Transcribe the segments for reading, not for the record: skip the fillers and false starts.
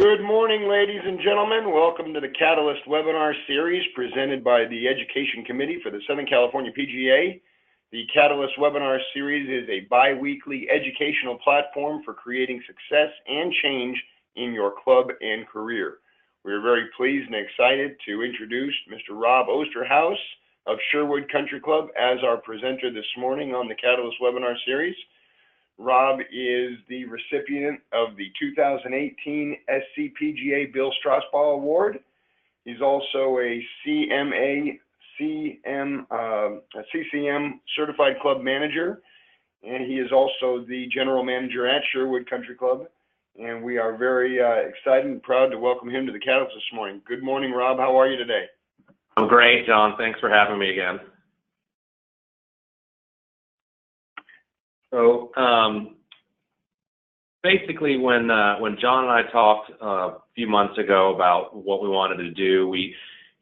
Good morning, ladies and gentlemen. Welcome to the Catalyst webinar series presented by the Education Committee for the Southern California PGA. The Catalyst webinar series is a bi-weekly educational platform for creating success and change in your club and career. We are very pleased and excited to introduce Mr. Rob Oosterhuis of Sherwood Country Club as our presenter this morning on the Catalyst webinar series. Rob is the recipient of the 2018 SCPGA Bill Strassbaugh Award. He's also a CCM Certified Club Manager, and he is also the General Manager at Sherwood Country Club. And we are very excited and proud to welcome him to the Catalyst this morning. Good morning, Rob. How are you today? I'm great, John. Thanks for having me again. So basically, when John and I talked a few months ago about what we wanted to do,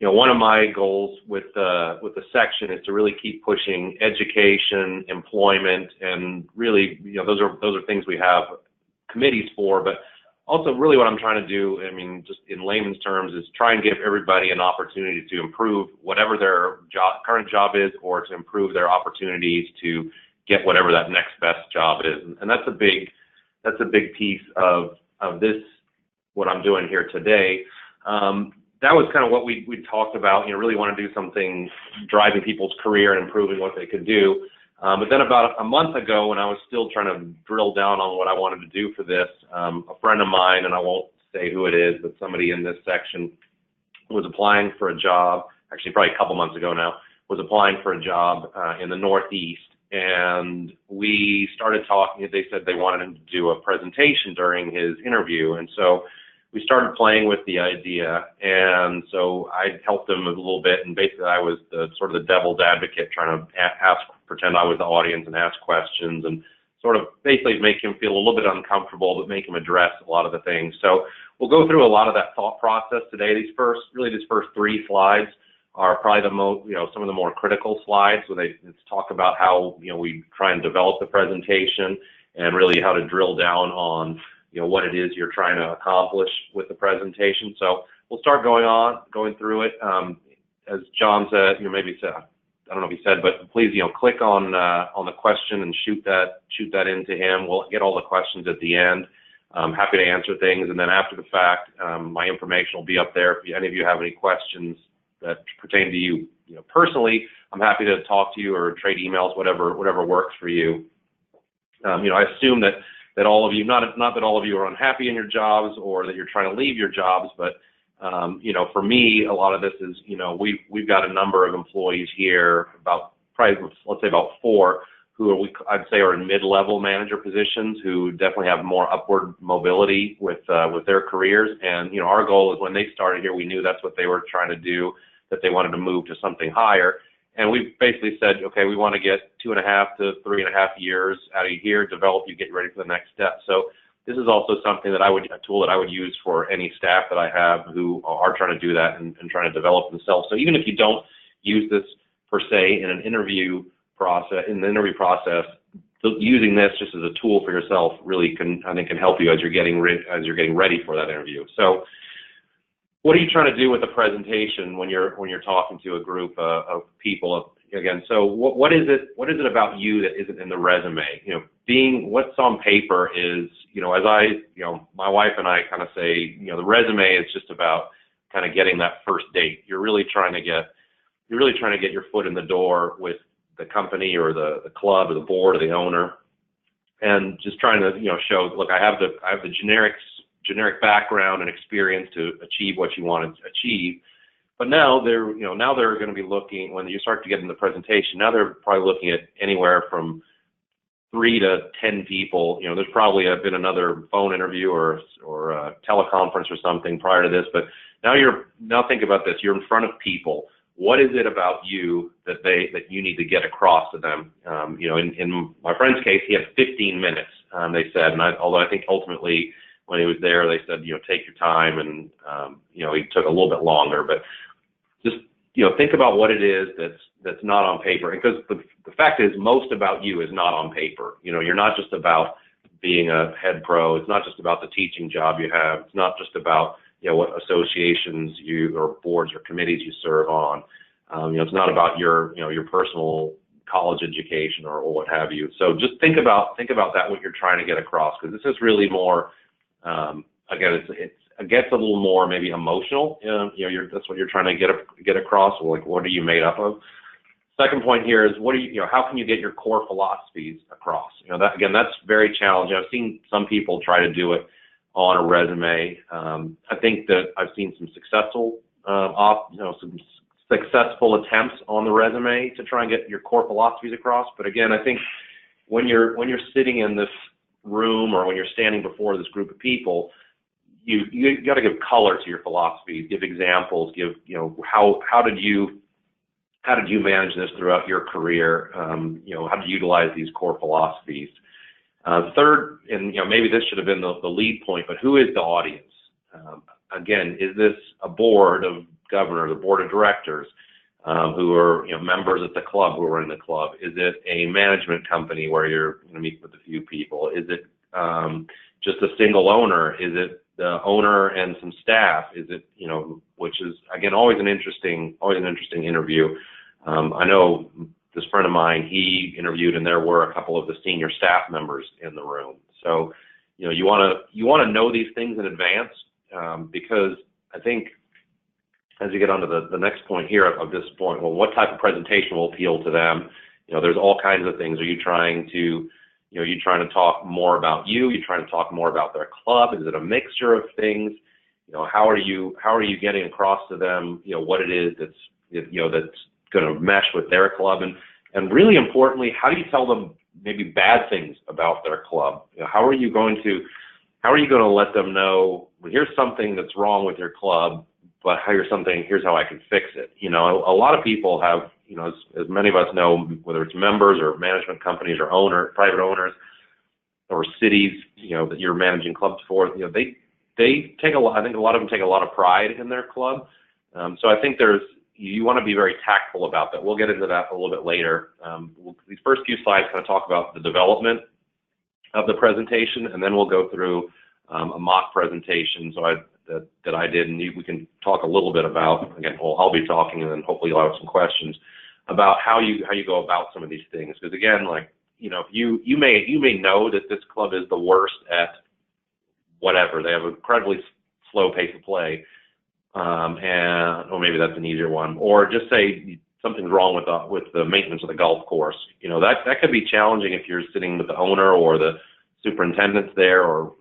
one of my goals with the section is to really keep pushing education, employment, and really, those are things we have committees for. But also, really, what I'm trying to do, just in layman's terms, is try and give everybody an opportunity to improve whatever their current job is, or to improve their opportunities to get whatever that next best job is. And that's a big piece of this, what I'm doing here today. That was kind of what we talked about, really want to do something driving people's career and improving what they could do. But then about a month ago, when I was still trying to drill down on what I wanted to do for this, a friend of mine, and I won't say who it is, but somebody in this section was applying for a job, actually probably a couple months ago now, was applying for a job in the Northeast. And we started talking. They said they wanted him to do a presentation during his interview. And so we started playing with the idea. And so I helped him a little bit. And basically I was the sort of the devil's advocate, trying to pretend I was the audience and ask questions and sort of basically make him feel a little bit uncomfortable, but make him address a lot of the things. So we'll go through a lot of that thought process today. These first three slides are probably the most, some of the more critical slides, where they talk about how, we try and develop the presentation and really how to drill down on, what it is you're trying to accomplish with the presentation. So we'll start going through it. As John said, maybe said, I don't know if he said, but please, click on the question and shoot that into him. We'll get all the questions at the end. I'm happy to answer things. And then after the fact, my information will be up there. If any of you have any questions that pertain to you, personally, I'm happy to talk to you or trade emails, whatever works for you. I assume that all of you, not that all of you are unhappy in your jobs or that you're trying to leave your jobs, but for me, a lot of this is, we've got a number of employees here, let's say about 4, who I'd say are in mid-level manager positions, who definitely have more upward mobility with their careers. And our goal is, when they started here, we knew that's what they were trying to do, that they wanted to move to something higher. And we basically said, okay, we want to get 2.5 to 3.5 years out of here, develop you, get ready for the next step. So this is also something a tool that I would use for any staff that I have who are trying to do that and trying to develop themselves. So even if you don't use this per se in an interview process, using this just as a tool for yourself really can help you as you're getting ready for that interview. So what are you trying to do with the presentation when you're talking to a group of people? Again, so what is it about you that isn't in the resume? Being what's on paper is, my wife and I kind of say, the resume is just about kind of getting that first date. You're really trying to get your foot in the door with the company or the club or the board or the owner, and just trying to show, look, I have the generic background and experience to achieve what you want to achieve. But now they're going to be looking, when you start to get in the presentation, now they're probably looking at anywhere from 3 to 10 people. There's probably been another phone interview or a teleconference or something prior to this, but now think about this. You're in front of people. What is it about you that you need to get across to them? In my friend's case, he had 15 minutes, they said, and although I think ultimately when he was there, they said, take your time, and he took a little bit longer, but just think about what it is that's not on paper, because the fact is, most about you is not on paper. You're not just about being a head pro. It's not just about the teaching job you have. It's not just about, what associations or boards or committees you serve on. It's not about your personal college education or what have you. So just think about that, what you're trying to get across, because this is really more, again, it gets a little more maybe emotional. That's what you're trying to get across. Like, what are you made up of? Second point here is how can you get your core philosophies across? That's very challenging. I've seen some people try to do it on a resume. I think that I've seen some successful attempts on the resume to try and get your core philosophies across. But again, I think when you're sitting in this room or when you're standing before this group of people, you got to give color to your philosophies, give examples, give how did you manage this throughout your career? How did you utilize these core philosophies? Third, and maybe this should have been the lead point, but who is the audience? Again, is this a board of governors, a board of directors who are members at the club who are in the club? Is it a management company where you're going to meet with a few people? Is it just a single owner? Is it the owner and some staff? Is it which is again always an interesting interview. I know this friend of mine, he interviewed and there were a couple of the senior staff members in the room. So you want to know these things in advance because I think as you get onto the next point here of this point, well, what type of presentation will appeal to them? There's all kinds of things. Are you trying to talk more about you? Are you trying to talk more about their club? Is it a mixture of things? How are you getting across to them, what it is that's going to mesh with their club? And really importantly, how do you tell them maybe bad things about their club? How are you going to let them know, well, here's something that's wrong with your club, but here's how I can fix it? A lot of people have, as many of us know, whether it's members or management companies or private owners or cities, that you're managing clubs for, they take a lot. I think a lot of them take a lot of pride in their club. So I think you want to be very tactful about that. We'll get into that a little bit later. These first few slides kind of talk about the development of the presentation, and then we'll go through a mock presentation that I did, and we can talk a little bit about, again, I'll be talking, and then hopefully you'll have some questions about how you go about some of these things. Because again, you may know that this club is the worst at whatever. They have an incredibly slow pace of play, or maybe that's an easier one. Or just say something's wrong with the maintenance of the golf course. That could be challenging if you're sitting with the owner or the superintendents there, or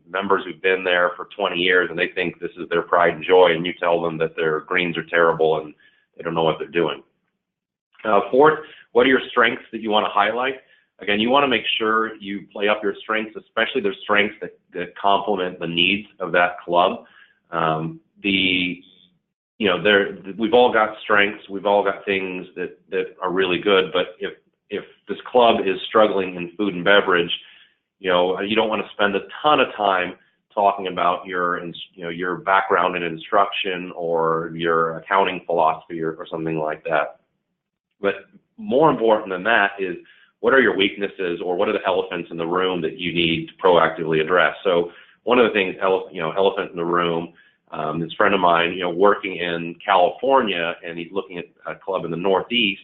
members who've been there for 20 years and they think this is their pride and joy, and you tell them that their greens are terrible and they don't know what they're doing. Fourth, what are your strengths that you want to highlight? Again, you want to make sure you play up your strengths, especially the strengths that complement the needs of that club. We've all got strengths, we've all got things that are really good, but if this club is struggling in food and beverage, you don't want to spend a ton of time talking about your background in instruction or your accounting philosophy or something like that. But more important than that is, what are your weaknesses, or what are the elephants in the room that you need to proactively address? So one of the things, elephant in the room, this friend of mine, working in California, and he's looking at a club in the Northeast.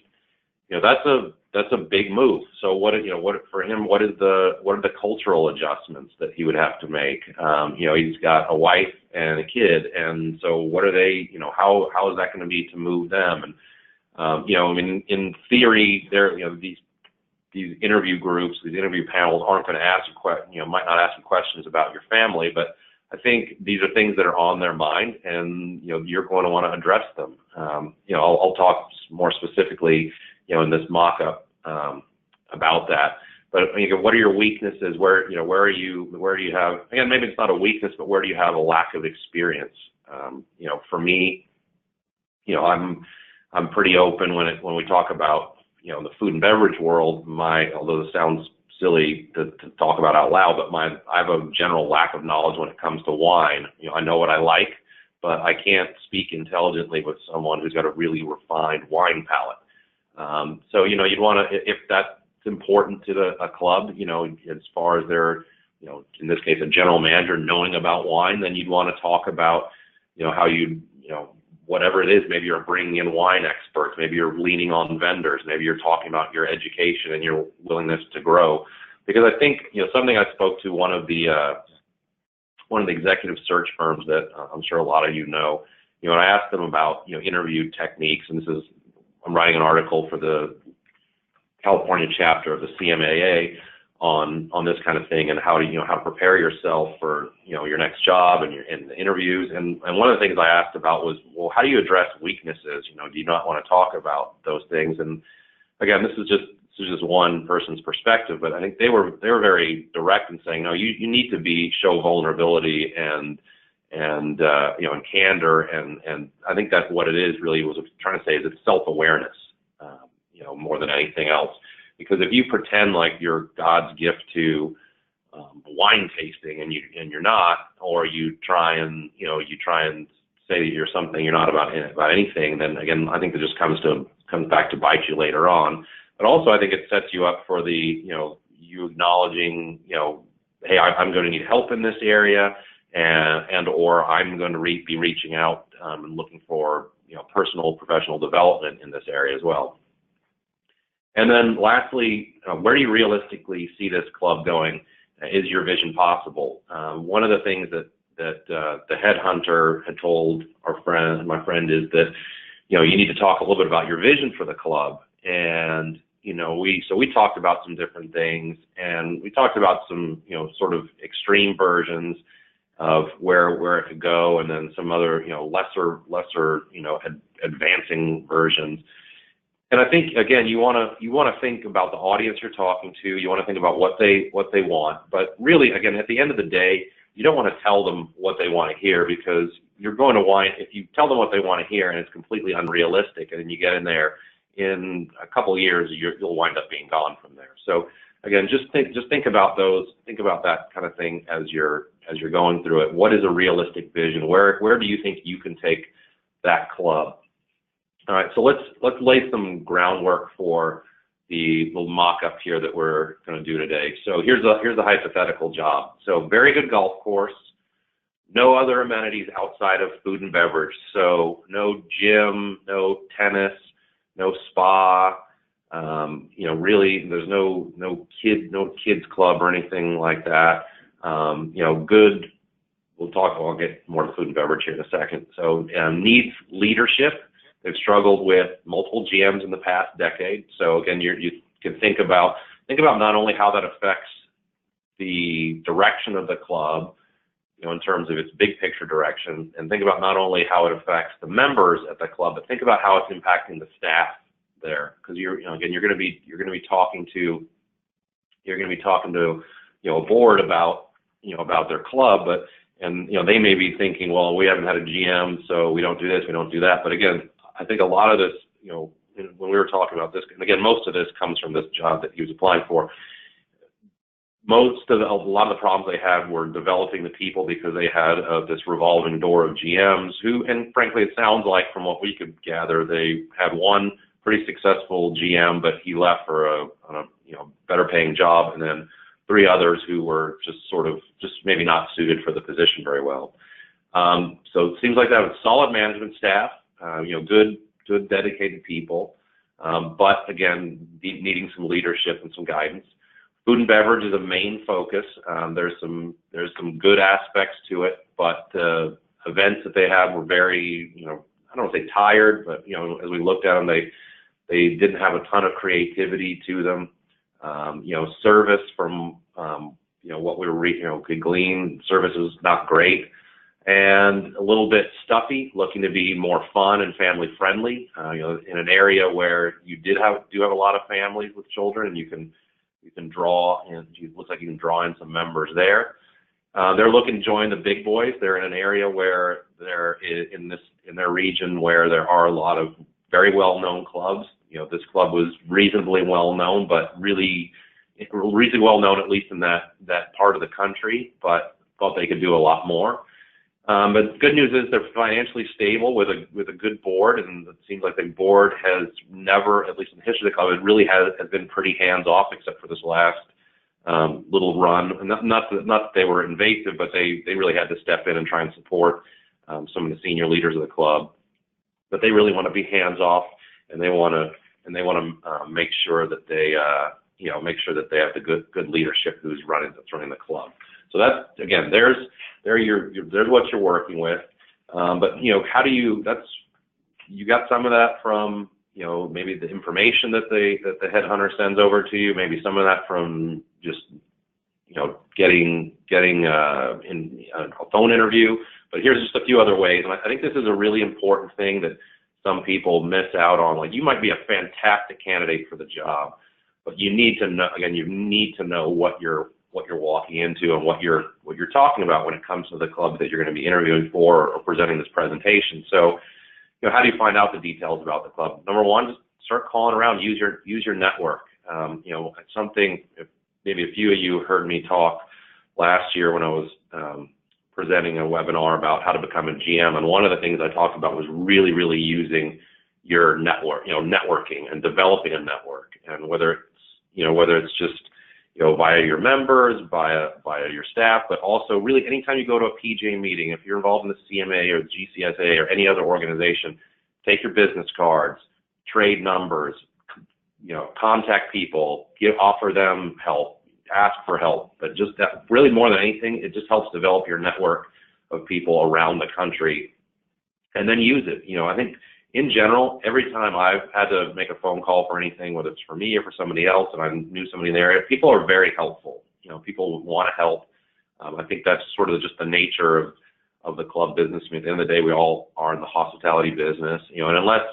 That's a big move. So what are the cultural adjustments that he would have to make? He's got a wife and a kid, and so what are they? How is that going to be to move them? And in theory, these interview groups, these interview panels aren't going to ask might not ask you questions about your family, but I think these are things that are on their mind, and you're going to want to address them. I'll talk more specifically, in this mock-up about that. But what are your weaknesses? Where do you have? Again, maybe it's not a weakness, but where do you have a lack of experience? For me, I'm pretty open when we talk about the food and beverage world. Although this sounds silly to talk about out loud, but I have a general lack of knowledge when it comes to wine. I know what I like, but I can't speak intelligently with someone who's got a really refined wine palate. So you'd want to, if that's important to a club, as far as their in this case, a general manager knowing about wine, then you'd want to talk about, how whatever it is, maybe you're bringing in wine experts, maybe you're leaning on vendors, maybe you're talking about your education and your willingness to grow. Because I think, something I spoke to one of the executive search firms that I'm sure a lot of and I asked them about, interview techniques, and I'm writing an article for the California chapter of the CMAA on this kind of thing, and how to prepare yourself for your next job and the interviews. And one of the things I asked about was, well, how do you address weaknesses? Do you not want to talk about those things? And again, this is just one person's perspective, but I think they were very direct in saying, no, you need to show vulnerability and candor, and I think that's what it is really was trying to say, is it's self-awareness, more than anything else. Because if you pretend like you're God's gift to wine tasting and you're not, or you try and say that you're something you're not about anything, then again, I think it just comes back to bite you later on. But also, I think it sets you up for you acknowledging, hey, I'm going to need help in this area, or I'm going to be reaching out and looking for personal, professional development in this area as well. And then lastly, where do you realistically see this club going? Is your vision possible? One of the things that the headhunter had told my friend is that, you need to talk a little bit about your vision for the club. And, we talked about some different things, and we talked about some, sort of extreme versions of where it could go, and then some other, lesser, advancing versions. And I think, again, you want to think about the audience you're talking to. You want to think about what they want. But really, again, at the end of the day, you don't want to tell them what they want to hear, because you're going to wine. If you tell them what they want to hear and it's completely unrealistic, and then you get in there, in a couple of years, you'll wind up being gone from there. So again, just think about those. Think about that kind of thing as you're going through it. What is a realistic vision? Where do you think you can take that club? All right, so let's lay some groundwork for the little mock-up here that we're going to do today. So here's the hypothetical job. So very good golf course, no other amenities outside of food and beverage. So no gym, no tennis, no spa. Really, there's no kids club or anything like that. Good. I'll get more to food and beverage here in a second. So needs leadership. They've struggled with multiple GMs in the past decade. So again, you can think about not only how that affects the direction of the club, in terms of its big picture direction, and think about not only how it affects the members at the club, but think about how it's impacting the staff there. Because you're going to be talking to a board about their club, but they may be thinking, well, we haven't had a GM, so we don't do this, we don't do that. But again, I think a lot of this, when we were talking about this, and again, most of this comes from this job that he was applying for. A lot of the problems they had were developing the people, because they had this revolving door of GMs who, and frankly, it sounds like from what we could gather, they had one pretty successful GM, but he left for a better paying job, and then three others who were just maybe not suited for the position very well. So it seems like they have a solid management staff. Good dedicated people, but again, needing some leadership and some guidance. Food and beverage is a main focus. There's some good aspects to it, but the events that they had were very, I don't want to say tired, but as we looked at them, they didn't have a ton of creativity to them. Service from what we could glean, service was not great. And a little bit stuffy, looking to be more fun and family friendly. In an area where you do have a lot of families with children, and you can draw, and it looks like you can draw in some members there. They're looking to join the big boys. They're in an area where they're in their region where there are a lot of very well known clubs. This club was reasonably well known, but really reasonably well known, at least in that part of the country, but thought they could do a lot more. But good news is they're financially stable with a good board, and it seems like the board has never, at least in the history of the club, it really has been pretty hands off, except for this last little run. And not that they were invasive, but they really had to step in and try and support some of the senior leaders of the club. But they really want to be hands off, and they want to make sure that they make sure that they have the good leadership that's running the club. So that's, again, there's what you're working with. But how do you got some of that from maybe the information that the headhunter sends over to you, maybe some of that from just getting in a phone interview. But here's just a few other ways, and I think this is a really important thing that some people miss out on. Like, you might be a fantastic candidate for the job, but you need to know, again, what you're walking into and what you're talking about when it comes to the club that you're going to be interviewing for or presenting this presentation. So, how do you find out the details about the club? Number one, just start calling around. Use your network. It's something. Maybe a few of you heard me talk last year when I was presenting a webinar about how to become a GM, and one of the things I talked about was really using your network, networking and developing a network, and whether it's just via your members, via your staff, but also really anytime you go to a PGA meeting, if you're involved in the CMA or the GCSA or any other organization, take your business cards, trade numbers, contact people, offer them help, ask for help. But just that, really more than anything, it just helps develop your network of people around the country, and then use it. I think in general, every time I've had to make a phone call for anything, whether it's for me or for somebody else, and I knew somebody in the area, people are very helpful. People want to help. I think that's sort of just the nature of the club business. I mean, at the end of the day, we all are in the hospitality business, and unless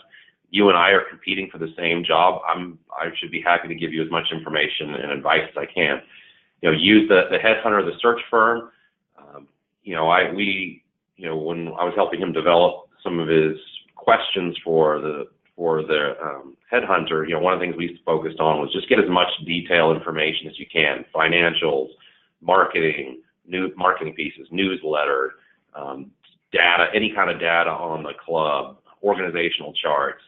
you and I are competing for the same job, I should be happy to give you as much information and advice as I can. Use the headhunter, the search firm. When I was helping him develop some of his questions for the headhunter, one of the things we focused on was just get as much detailed information as you can: financials, marketing, new marketing pieces, newsletter, data, any kind of data on the club, organizational charts.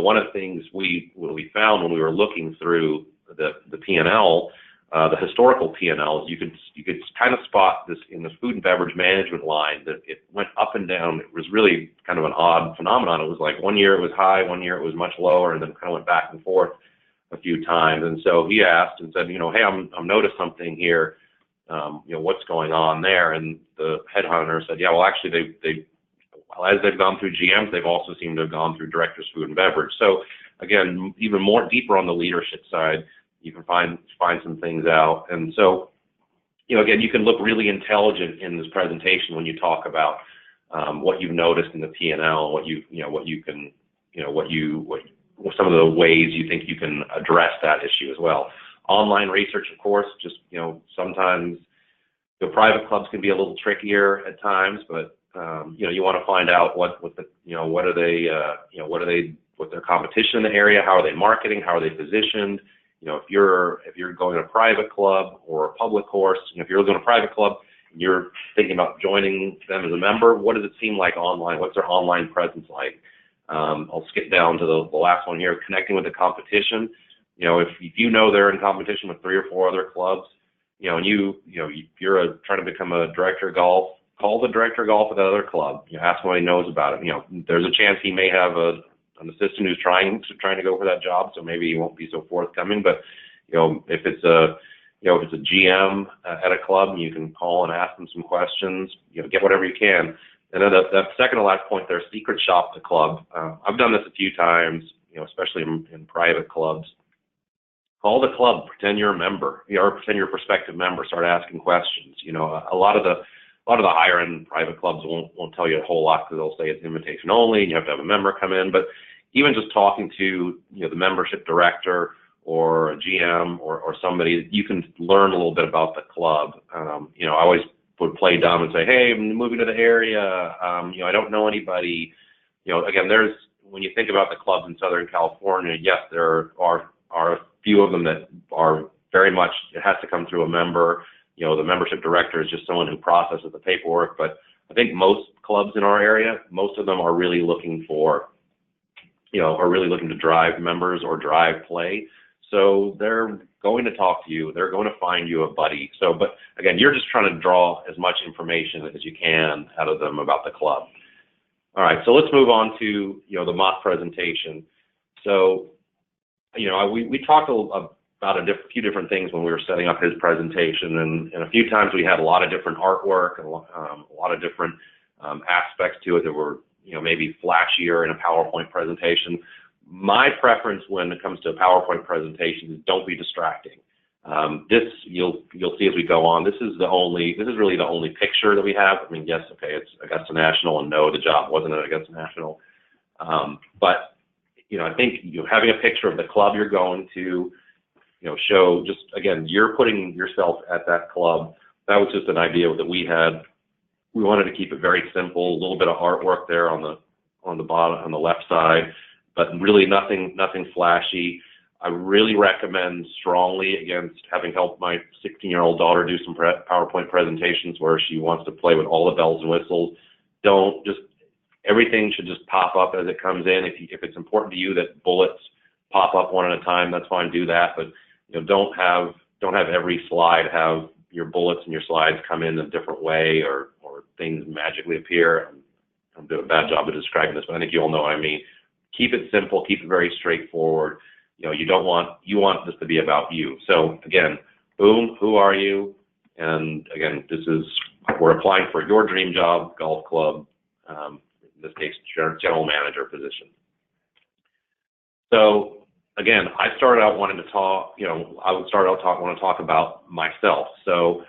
One of the things we found when we were looking through the P&L, the historical P&Ls, you could kind of spot this in the food and beverage management line, that it went up and down. It was really kind of an odd phenomenon. It was like one year it was high, one year it was much lower, and then kind of went back and forth a few times. And so he asked and said, hey, I'm noticed something here. What's going on there? And the headhunter said, yeah, well, actually as they've gone through GMs, they've also seemed to have gone through directors food and beverage. So again, even more deeper on the leadership side, you can find some things out. And so, again, you can look really intelligent in this presentation when you talk about what you've noticed in the P&L, what some of the ways you think you can address that issue as well. Online research, of course, just sometimes the private clubs can be a little trickier at times, but you want to find out what their competition in the area, how are they marketing, how are they positioned. If you're going to a private club or a public course, if you're going to a private club and you're thinking about joining them as a member, what does it seem like online? What's their online presence like? I'll skip down to the last one here, connecting with the competition. If they're in competition with 3 or 4 other clubs, and if you're trying to become a director of golf, call the director of golf at that other club. Ask what he knows about it. There's a chance he may have an assistant who's trying to go for that job, so maybe he won't be so forthcoming. But if it's a GM at a club, you can call and ask them some questions. Get whatever you can. And then that second to last point there, secret shop the club. I've done this a few times, especially in private clubs. Call the club, pretend you're a member, or pretend you're a prospective member. Start asking questions. A lot of the higher end private clubs won't tell you a whole lot, because they'll say it's invitation only and you have to have a member come in. But even just talking to the membership director or a GM or somebody, you can learn a little bit about the club. I always would play dumb and say, hey, I'm moving to the area. I don't know anybody. Again, when you think about the clubs in Southern California, yes, there are a few of them that are very much, it has to come through a member. The membership director is just someone who processes the paperwork. But I think most clubs in our area, most of them are really looking to drive members or drive play. So they're going to talk to you. They're going to find you a buddy. So, but again, you're just trying to draw as much information as you can out of them about the club. All right, so let's move on to, the mock presentation. So, we talked about a few different things when we were setting up his presentation, and a few times we had a lot of different artwork and a lot of different aspects to it that were, maybe flashier in a PowerPoint presentation. My preference when it comes to a PowerPoint presentation is don't be distracting. This you'll see as we go on. This is really the only picture that we have. I mean, yes, okay, it's Augusta National, and no, the job wasn't at Augusta National. But I think having a picture of the club you're going to, show just again you're putting yourself at that club. That was just an idea that we had. We wanted to keep it very simple. A little bit of artwork there on the bottom, on the left side, but really nothing flashy. I really recommend strongly against having helped my 16-year-old daughter do some PowerPoint presentations where she wants to play with all the bells and whistles. Everything should just pop up as it comes in. If it's important to you that bullets pop up one at a time, that's fine, do that. But don't have every slide have your bullets and your slides come in a different way or things magically appear. I'm doing a bad job of describing this, but I think you all know what I mean. Keep it simple, keep it very straightforward. You want this to be about you. So again, boom, who are you? And again, we're applying for your dream job, golf club, in this case, general manager position. So again, I started out wanting to talk, want to talk about myself. So,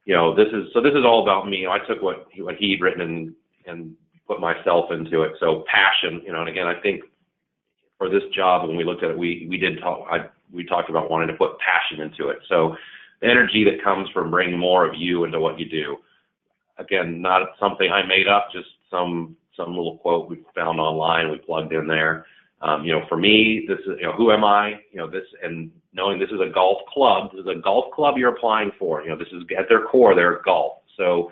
this is all about me. I took what he'd written and put myself into it. So passion, and again, I think for this job, when we looked at it, we talked about wanting to put passion into it. So the energy that comes from bringing more of you into what you do. Again, not something I made up, just some little quote we found online, we plugged in there. For me, this is, who am I? And knowing this is a golf club, you're applying for. This is at their core, they're golf. So,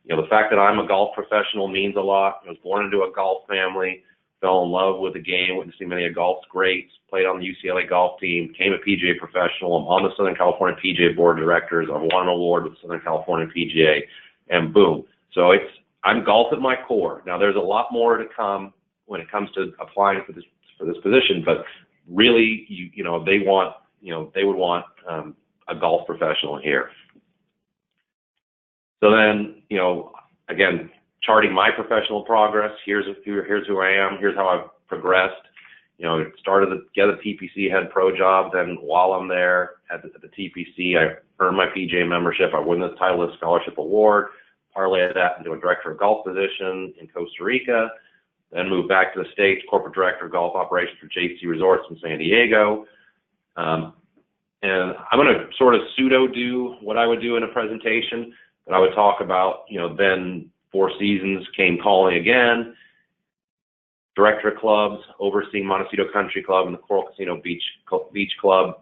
the fact that I'm a golf professional means a lot. I was born into a golf family, fell in love with the game, witnessing many of golf's greats, played on the UCLA golf team, became a PGA professional. I'm on the Southern California PGA Board of Directors. I've won an award with Southern California PGA, and boom. So I'm golf at my core. Now, there's a lot more to come when it comes to applying for this position, but really, they would want a golf professional here. So then, again, charting my professional progress. Here's who I am. Here's how I've progressed. Started to get a TPC head pro job. Then while I'm there at the TPC, I earned my PGA membership. I won the Titleist Scholarship Award. Parlayed that into a director of golf position in Costa Rica. Then moved back to the States, corporate director of golf operations for JC Resorts in San Diego. And I'm going to sort of pseudo do what I would do in a presentation, but I would talk about, then Four Seasons came calling again, director of clubs, overseeing Montecito Country Club and the Coral Casino Beach Club.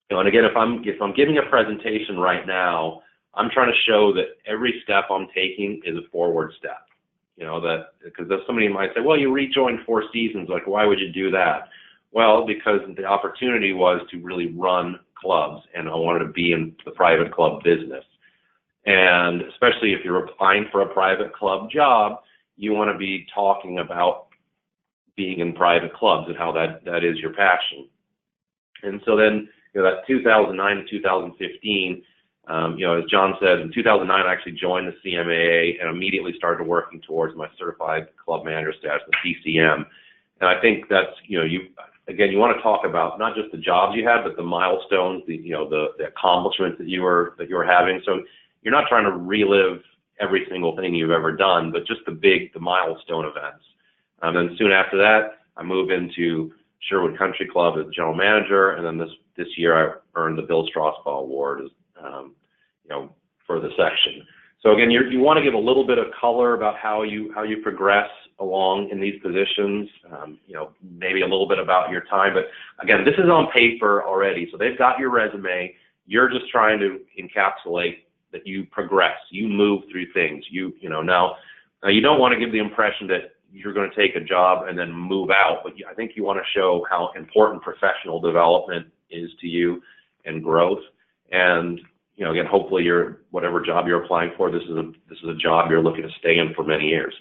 And again, if I'm giving a presentation right now, I'm trying to show that every step I'm taking is a forward step. Because somebody might say, well, you rejoined Four Seasons, like, why would you do that? Well, because the opportunity was to really run clubs, and I wanted to be in the private club business. And especially if you're applying for a private club job, you want to be talking about being in private clubs and how that is your passion. And so then, that 2009 to 2015, as John said, in 2009, I actually joined the CMAA and immediately started working towards my certified club manager status, the CCM. And I think that's, you want to talk about not just the jobs you had, but the milestones, the accomplishments that you were having. So you're not trying to relive every single thing you've ever done, but just the milestone events. And soon after that, I moved into Sherwood Country Club as general manager, and then this year I earned the Bill Strasbaugh Award as for the section. So again, you want to give a little bit of color about how you progress along in these positions. Maybe a little bit about your time, but again, this is on paper already, so they've got your resume. You're just trying to encapsulate that you progress, you move through things. Now you don't want to give the impression that you're going to take a job and then move out, but I think you want to show how important professional development is to you and growth. And, again, hopefully whatever job you're applying for, this is a job you're looking to stay in for many years.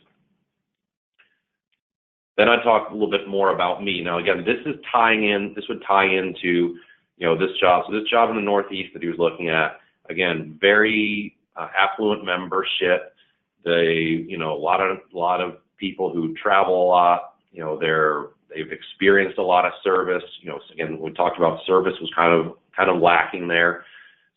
Then I talk a little bit more about me. Now, again, this would tie into, this job. So this job in the Northeast that he was looking at, again, very affluent membership. A lot of people who travel a lot. They've experienced a lot of service. Again, we talked about service was kind of lacking there.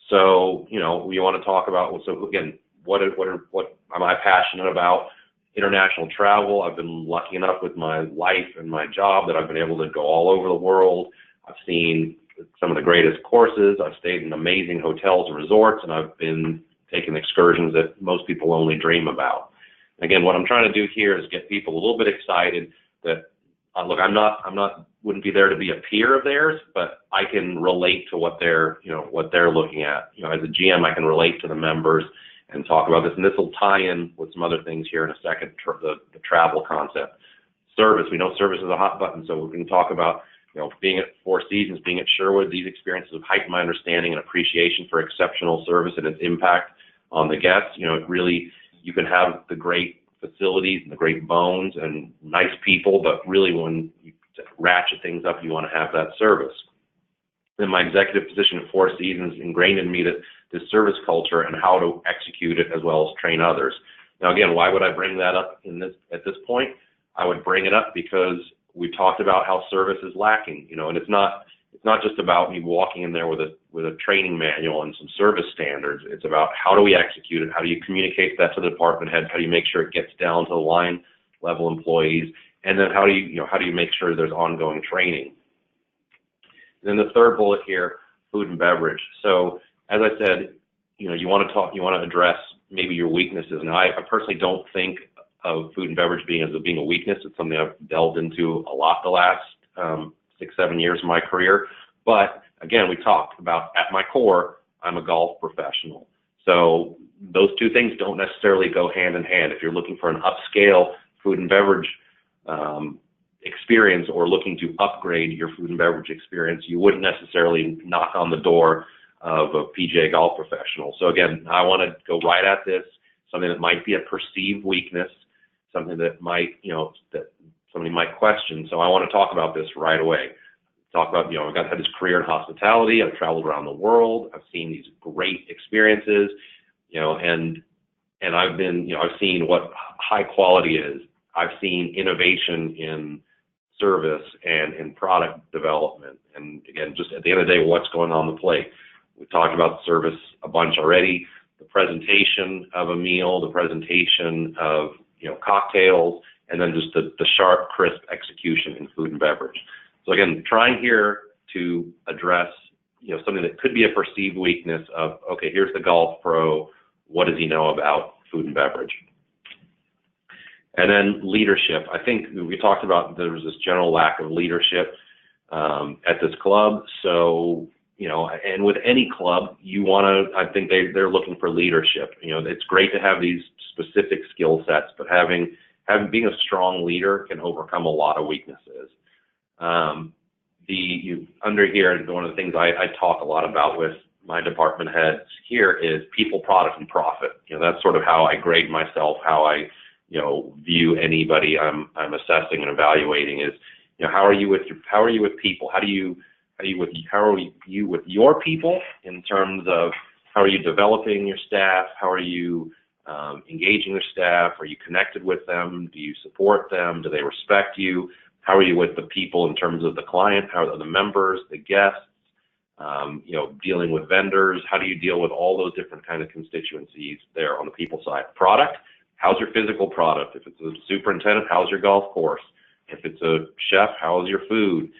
So, we want to talk about, so again, what am I passionate about? International travel. I've been lucky enough with my life and my job that I've been able to go all over the world. I've seen some of the greatest courses. I've stayed in amazing hotels and resorts, and I've been taking excursions that most people only dream about. Again, what I'm trying to do here is get people a little bit excited that, look, wouldn't be there to be a peer of theirs, but I can relate to what they're looking at. As a GM, I can relate to the members and talk about this, and this will tie in with some other things here in a second, the travel concept. Service, we know service is a hot button, so we can talk about, being at Four Seasons, being at Sherwood. These experiences have heightened my understanding and appreciation for exceptional service and its impact on the guests. You can have the great facilities and the great bones and nice people, but really when you ratchet things up, you want to have that service. Then my executive position at Four Seasons ingrained in me that this service culture and how to execute it as well as train others. Now, again, why would I bring that up at this point? I would bring it up because we talked about how service is lacking, and it's not just about me walking in there with a training manual and some service standards. It's about how do we execute it? How do you communicate that to the department heads? How do you make sure it gets down to the line level employees? And then how do you make sure there's ongoing training? And then the third bullet here, food and beverage. So as I said, you want to address maybe your weaknesses. And I personally don't think of food and beverage being a weakness. It's something I've delved into a lot the last 6-7 years of my career. But again, we talked about, at my core, I'm a golf professional. So those two things don't necessarily go hand in hand. If you're looking for an upscale food and beverage experience or looking to upgrade your food and beverage experience, you wouldn't necessarily knock on the door of a PGA golf professional. So again, I want to go right at this, something that might be a perceived weakness, something that that somebody might question. So I want to talk about this right away. Talk about, I've had this career in hospitality. I've traveled around the world. I've seen these great experiences, and I've seen what high quality is. I've seen innovation in service and in product development. And again, just at the end of the day, what's going on the plate? We talked about service a bunch already. The presentation of a meal, the presentation of cocktails, and then just the sharp, crisp execution in food and beverage. So again, trying here to address something that could be a perceived weakness of, okay, here's the golf pro. What does he know about food and beverage? And then leadership. I think we talked about there was this general lack of leadership at this club. So, and with any club, I think they're looking for leadership. It's great to have these specific skill sets, but being a strong leader can overcome a lot of weaknesses. Under here, one of the things I talk a lot about with my department heads here is people, product, and profit. That's sort of how I grade myself, how I view anybody I'm assessing and evaluating is, how are you with people? How are you with your people in terms of how are you developing your staff? How are you engaging your staff? Are you connected with them? Do you support them? Do they respect you? How are you with the people in terms of the client? How are the members, the guests? Dealing with vendors? How do you deal with all those different kind of constituencies there on the people side? Product. How's your physical product? If it's a superintendent, how's your golf course? If it's a chef, how's your food?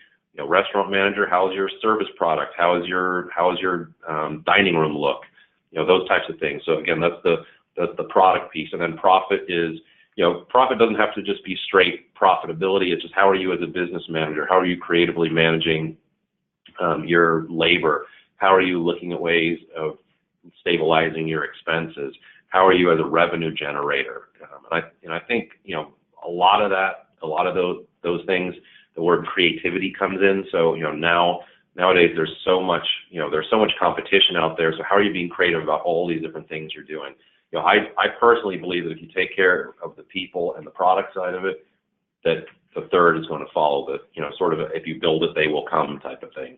Restaurant manager, how's your service product? How's your dining room look? Those types of things. So again, that's the product piece. And then profit is, profit doesn't have to just be straight profitability. It's just how are you as a business manager? How are you creatively managing your labor? How are you looking at ways of stabilizing your expenses? How are you as a revenue generator? And I think a lot of those things, the word creativity comes in. So now nowadays there's so much, there's so much competition out there. So how are you being creative about all these different things you're doing? I personally believe that if you take care of the people and the product side of it, that the third is going to follow. The, sort of if you build it, they will come type of thing.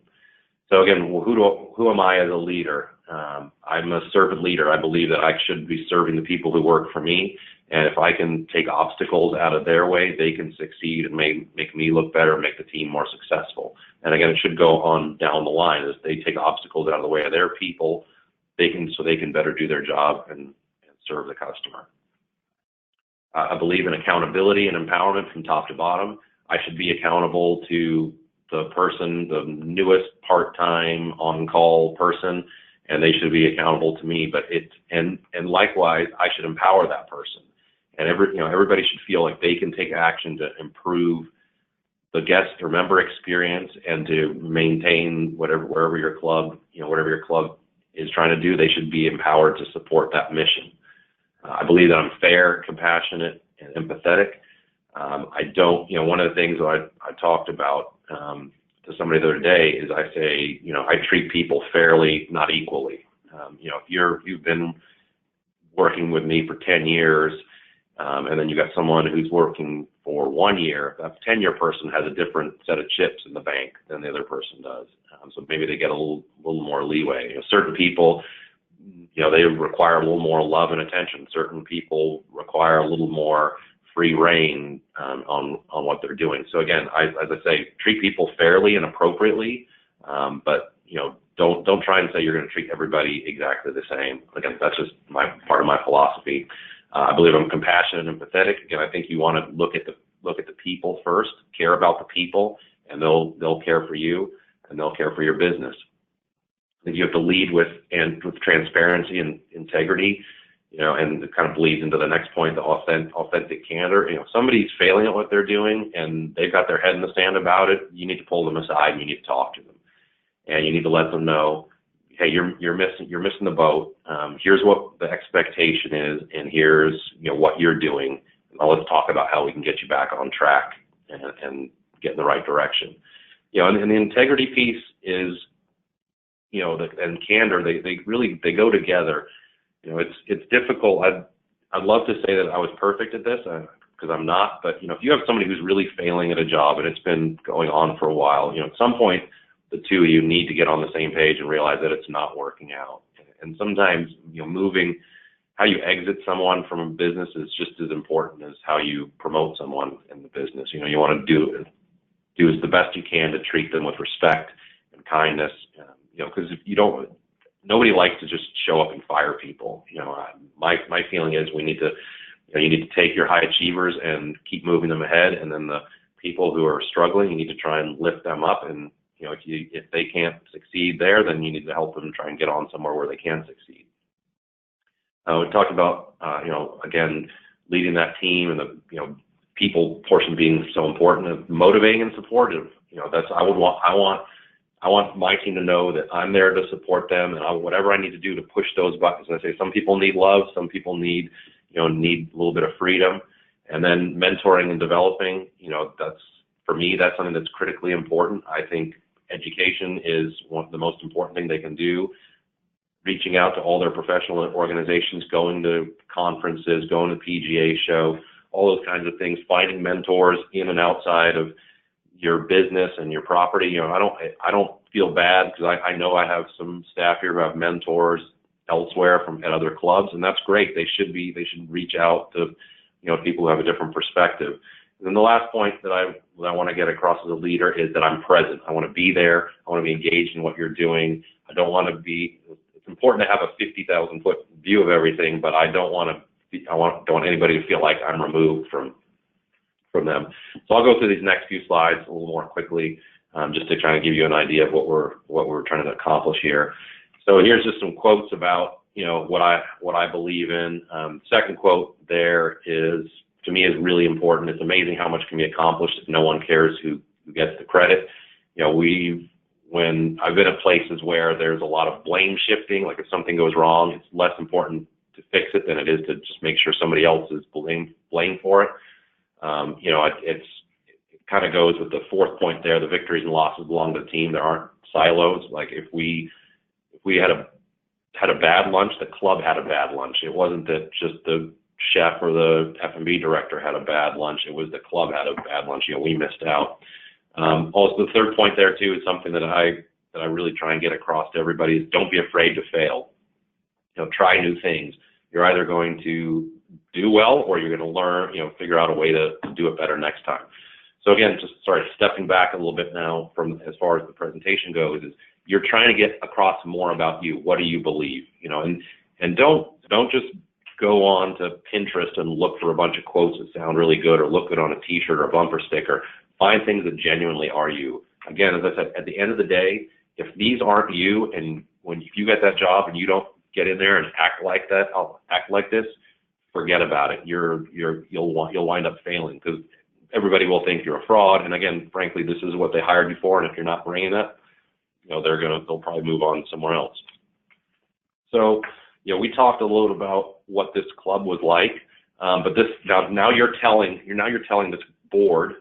So again, who am I as a leader? I'm a servant leader. I believe that I should be serving the people who work for me. And if I can take obstacles out of their way, they can succeed and make me look better, make the team more successful. And again, it should go on down the line. As they take obstacles out of the way of their people, they can better do their job and serve the customer. I believe in accountability and empowerment from top to bottom. I should be accountable to the person, the newest part-time on-call person, and they should be accountable to me. But and likewise, I should empower that person. And everybody should feel like they can take action to improve the guest or member experience and to maintain wherever your club is trying to do. They should be empowered to support that mission. I believe that I'm fair, compassionate, and empathetic. I don't, one of the things that I talked about to somebody the other day is I say, I treat people fairly, not equally. If you've been working with me for 10 years, and then you got someone who's working for 1 year, that 10-year person has a different set of chips in the bank than the other person does. So maybe they get a little more leeway. Certain people, they require a little more love and attention. Certain people require a little more free reign on what they're doing. So again, as I say, treat people fairly and appropriately, but don't try and say you're going to treat everybody exactly the same. Again, that's just part of my philosophy. I believe I'm compassionate and empathetic. Again, I think you want to look at the people first, care about the people, and they'll care for you and they'll care for your business. I think you have to lead with transparency and integrity, and it kind of bleeds into the next point, the authentic candor. If somebody's failing at what they're doing and they've got their head in the sand about it, you need to pull them aside and you need to talk to them. And you need to let them know, hey, you're missing the boat. Here's what the expectation is, and here's what you're doing. Now let's talk about how we can get you back on track and get in the right direction. And the integrity piece is, and candor, they go together. It's difficult. I'd love to say that I was perfect at this because I'm not. But if you have somebody who's really failing at a job and it's been going on for a while, at some point the two of you need to get on the same page and realize that it's not working out. And sometimes moving, how you exit someone from a business is just as important as how you promote someone in the business. You want to do as the best you can to treat them with respect and kindness. Because if you don't, nobody likes to just show up and fire people. My feeling is you need to take your high achievers and keep moving them ahead, and then the people who are struggling, you need to try and lift them up. And if they can't succeed there, then you need to help them try and get on somewhere where they can succeed. We talked about again, leading that team and the people portion being so important, and motivating and supportive. I want my team to know that I'm there to support them, and whatever I need to do to push those buttons. And I say some people need love, some people need a little bit of freedom, and then mentoring and developing. That's, for me, that's something that's critically important. I think education is one of the most important thing they can do. Reaching out to all their professional organizations, going to conferences, going to PGA show, all those kinds of things. Finding mentors in and outside of your business and your property. I don't feel bad because I know I have some staff here who have mentors elsewhere at other clubs, and that's great. They should reach out to people who have a different perspective. And then the last point that I want to get across as a leader is that I'm present. I want to be there. I want to be engaged in what you're doing. I don't want to be. It's important to have a 50,000-foot view of everything, but I don't want anybody to feel like I'm removed from them. So I'll go through these next few slides a little more quickly, just to try and give you an idea of what we're trying to accomplish here. So here's just some quotes about what I believe in. Second quote there is, to me, is really important. It's amazing how much can be accomplished if no one cares who gets the credit. When I've been at places where there's a lot of blame shifting, like if something goes wrong, it's less important to fix it than it is to just make sure somebody else is blamed for it. It kind of goes with the fourth point there. The victories and losses belong to the team. There aren't silos. Like if we had a bad lunch, the club had a bad lunch. It wasn't that just the chef or the F&B director had a bad lunch. It was the club had a bad lunch. We missed out. Also, the third point there too is something that I really try and get across to everybody is don't be afraid to fail. Try new things. You're either going to do well or you're going to learn, figure out a way to do it better next time. So again, just stepping back a little bit now from as far as the presentation goes, is you're trying to get across more about you. What do you believe? And don't just go on to Pinterest and look for a bunch of quotes that sound really good or look good on a T-shirt or a bumper sticker. Find things that genuinely are you. Again, as I said, at the end of the day, if these aren't you, and if you get that job and you don't get in there and act like that, act like this, forget about it. You'll wind up failing because everybody will think you're a fraud. And again, frankly, this is what they hired you for. And if you're not bringing that, they'll probably move on somewhere else. So, we talked a little about what this club was like, but this now you're telling this board,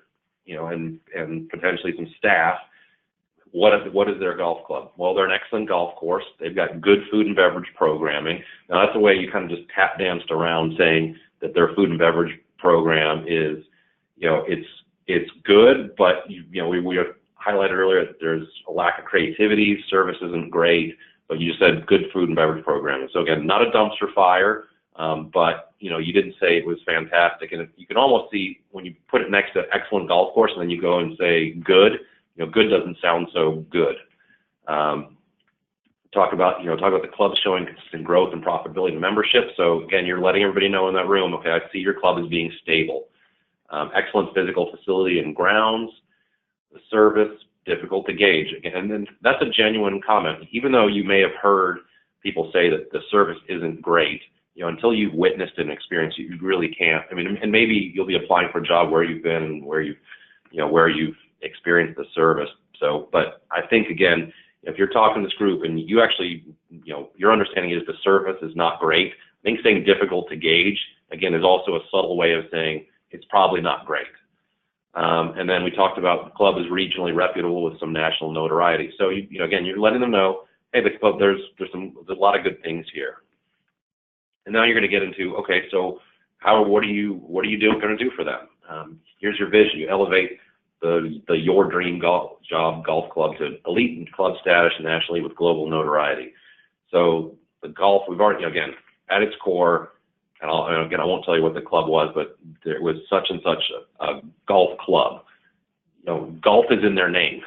and potentially some staff, what is their golf club? Well, they're an excellent golf course. They've got good food and beverage programming. Now that's a way you kind of just tap danced around saying that their food and beverage program is, it's good, but we highlighted earlier that there's a lack of creativity. Service isn't great, but you just said good food and beverage programming. So again, not a dumpster fire, but you didn't say it was fantastic. And you can almost see when you put it next to excellent golf course, and then you go and say good. Good doesn't sound so good. Talk about the club showing consistent growth and profitability in membership. So again, you're letting everybody know in that room, okay, I see your club as being stable. Excellent physical facility and grounds. The service, difficult to gauge. Again, and then that's a genuine comment. Even though you may have heard people say that the service isn't great, until you've witnessed and experienced it, you really can't. I mean, and maybe you'll be applying for a job where you've been and where you've experienced the service. So, but I think again, if you're talking to this group and you actually, your understanding is the service is not great, I think saying difficult to gauge, again, is also a subtle way of saying it's probably not great. And then we talked about the club is regionally reputable with some national notoriety. So, again, you're letting them know, hey, the club, there's a lot of good things here. And now you're going to get into, okay, so what are you going to do for them? Here's your vision. You elevate the your dream golf club to elite club status nationally with global notoriety. So the golf, we've already, again, at its core, and I won't tell you what the club was, but there was such and such a golf club. Golf is in their name.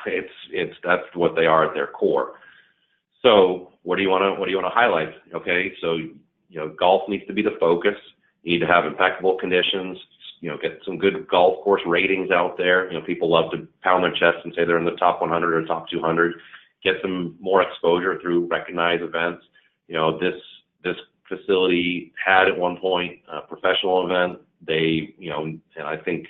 That's what they are at their core. So what do you want to highlight? Okay, so golf needs to be the focus. You need to have impeccable conditions. Get some good golf course ratings out there. People love to pound their chest and say they're in the top 100 or top 200. Get some more exposure through recognized events. This facility had at one point a professional event. They, and I think,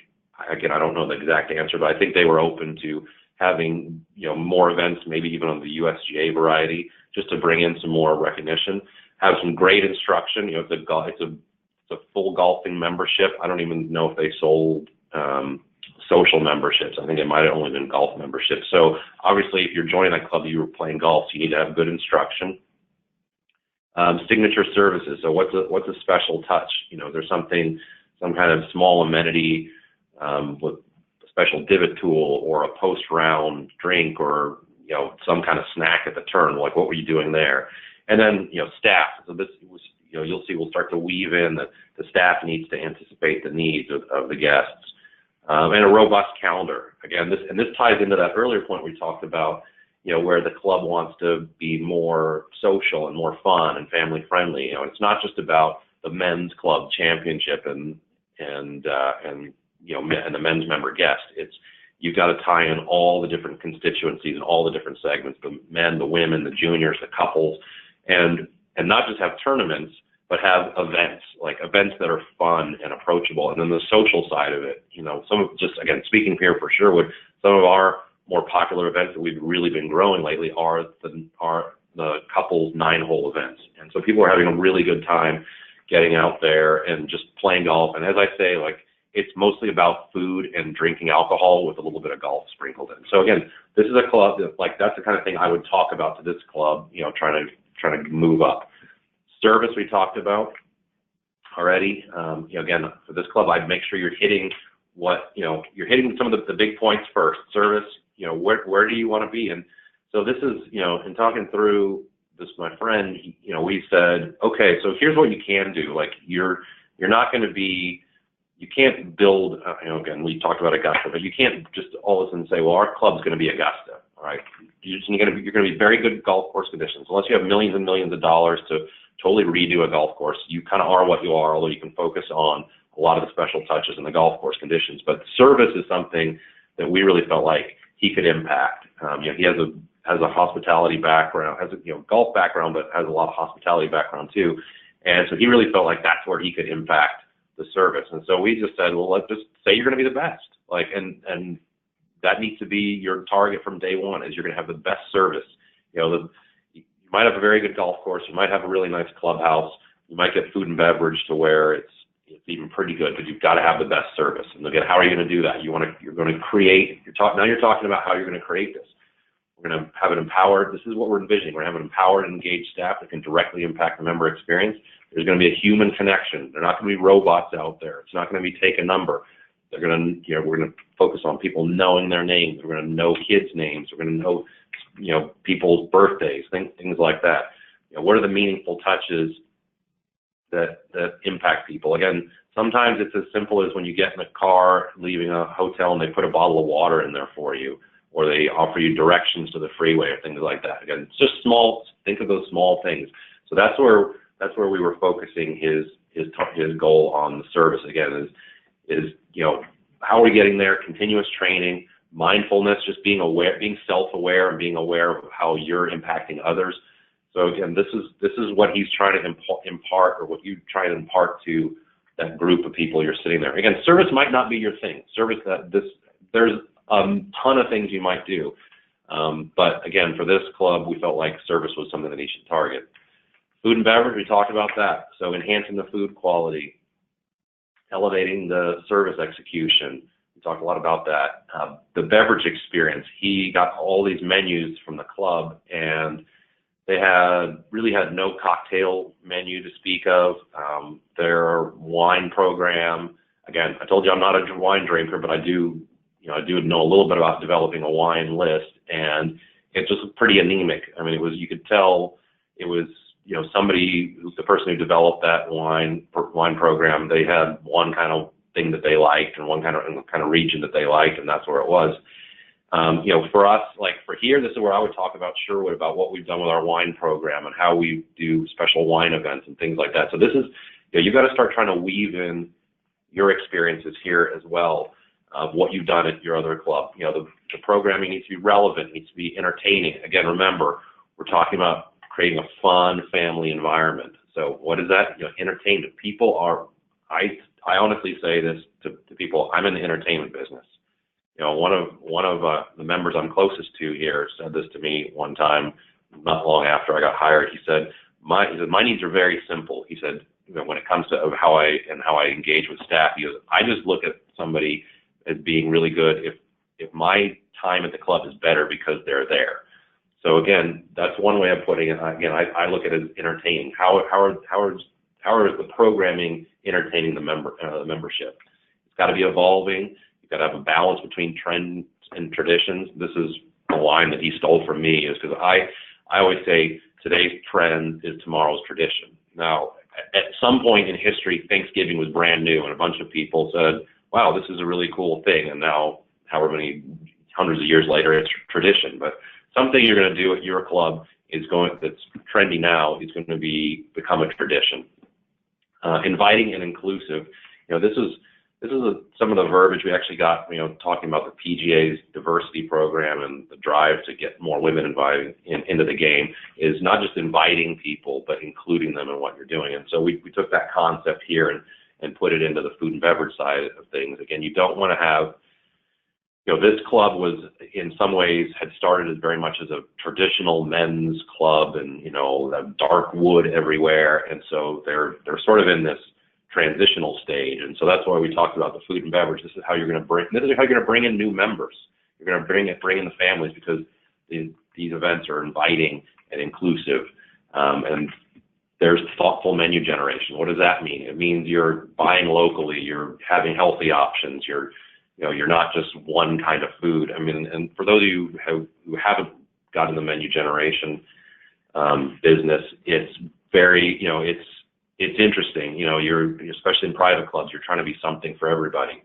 again, I don't know the exact answer, but I think they were open to having, more events, maybe even on the USGA variety, just to bring in some more recognition. Have some great instruction. It's a full golfing membership. I don't even know if they sold social memberships. I think it might have only been golf memberships. So obviously, if you're joining that club, you were playing golf, so you need to have good instruction. Signature services. So what's a special touch? There's some kind of small amenity with a special divot tool or a post-round drink or some kind of snack at the turn. Like what were you doing there? And then staff. So this was you'll see we'll start to weave in that the staff needs to anticipate the needs of the guests and a robust calendar. Again, this ties into that earlier point we talked about. Where the club wants to be more social and more fun and family friendly. It's not just about the men's club championship and the men's member guest. You've got to tie in all the different constituencies and all the different segments, the men, the women, the juniors, the couples, and not just have tournaments, but have events that are fun and approachable. And then the social side of it, some of just, again, speaking here for Sherwood, some of our more popular events that we've really been growing lately are the couples 9-hole events. And so people are having a really good time getting out there and just playing golf. And as I say, it's mostly about food and drinking alcohol with a little bit of golf sprinkled in. So again, this is a club that, like, that's the kind of thing I would talk about to this club, you know, trying to move up. Service we talked about already. You know, again, for this club, I'd make sure you're hitting you're hitting some of the big points first. Service, you know, where do you want to be? And so this is, you know, in talking through this, my friend, you know, we said, okay, so here's what you can do. Like, you're not going to be, you can't build, you know, again, we talked about Augusta, but you can't just all of a sudden say, well, our club's going to be Augusta, all right? You're going to be very good golf course conditions. Unless you have millions and millions of dollars to totally redo a golf course, you kind of are what you are, although you can focus on a lot of the special touches in the golf course conditions. But service is something that we really felt like he could impact. You know, he has a hospitality background, has a, you know, golf background, but has a lot of hospitality background too. And so he really felt like that's where he could impact the service. And so we just said, well, let's just say you're going to be the best. Like, and that needs to be your target from day one, is you're going to have the best service. You know, you might have a very good golf course, you might have a really nice clubhouse, you might get food and beverage to where it's even pretty good, but you've got to have the best service. And again, how are you going to do that? You're going to create, now you're talking about how you're going to create this. We're going to have an empowered, this is what we're envisioning. We're going to have an empowered and engaged staff that can directly impact the member experience. There's going to be a human connection. They're not going to be robots out there. It's not going to be take a number. They're going to, you know, we're going to focus on people knowing their names. We're going to know kids' names. We're going to know, you know, people's birthdays, things like that. You know, what are the meaningful touches that impact people? Again, sometimes it's as simple as when you get in a car leaving a hotel and they put a bottle of water in there for you, or they offer you directions to the freeway or things like that. Again, it's just small, think of those small things. So that's where we were focusing his goal on the service. Again, is you know, how are we getting there? Continuous training, mindfulness, just being aware, being self-aware, and being aware of how you're impacting others. So again, this is what he's trying to impart, or what you try to impart to that group of people you're sitting there. Again, service might not be your thing. Service, there's a ton of things you might do. But again, for this club, we felt like service was something that he should target. Food and beverage, we talked about that. So enhancing the food quality, elevating the service execution. We talked a lot about that. The beverage experience, he got all these menus from the club, and they really had no cocktail menu to speak of. Their wine program, again, I told you I'm not a wine drinker, but I do know a little bit about developing a wine list, and it just was pretty anemic. I mean, you could tell it was, you know, the person who developed that wine program, they had one kind of thing that they liked and one kind of region that they liked, and that's where it was. You know, for us, like for here, this is where I would talk about Sherwood, about what we've done with our wine program and how we do special wine events and things like that. So this is, you know, you've got to start trying to weave in your experiences here as well, of what you've done at your other club. You know, the programming needs to be relevant, needs to be entertaining. Again, remember, we're talking about creating a fun family environment. So what is that? You know, entertainment. People are, I honestly say this to people, I'm in the entertainment business. You know, one of the members I'm closest to here said this to me one time, not long after I got hired. He said, my needs are very simple. He said, you know, when it comes to how I engage with staff, he goes, I just look at somebody as being really good if my time at the club is better because they're there. So again, that's one way of putting it. Again, I look at it as entertaining. How is the programming entertaining the membership? It's got to be evolving. You've got to have a balance between trends and traditions. This is a line that he stole from me, is because I always say today's trend is tomorrow's tradition. Now, at some point in history, Thanksgiving was brand new, and a bunch of people said, wow, this is a really cool thing. And now, however many hundreds of years later, it's tradition. But something you're going to do at your club that's trendy now is going to become a tradition. Inviting and inclusive. You know, this is some of the verbiage we actually got, you know, talking about the PGA's diversity program and the drive to get more women invited into the game, is not just inviting people, but including them in what you're doing. And so we took that concept here and put it into the food and beverage side of things. Again, you don't want to have, you know, this club was in some ways had started as very much as a traditional men's club, and, you know, dark wood everywhere. And so they're sort of in this transitional stage. And so that's why we talked about the food and beverage. This is how you're going to bring in new members. You're going to bring in the families, because these events are inviting and inclusive. And there's thoughtful menu generation. What does that mean? It means you're buying locally, you're having healthy options, you're not just one kind of food. I mean, and for those of you who haven't gotten the menu generation business, it's very, it's interesting. You're especially in private clubs, you're trying to be something for everybody.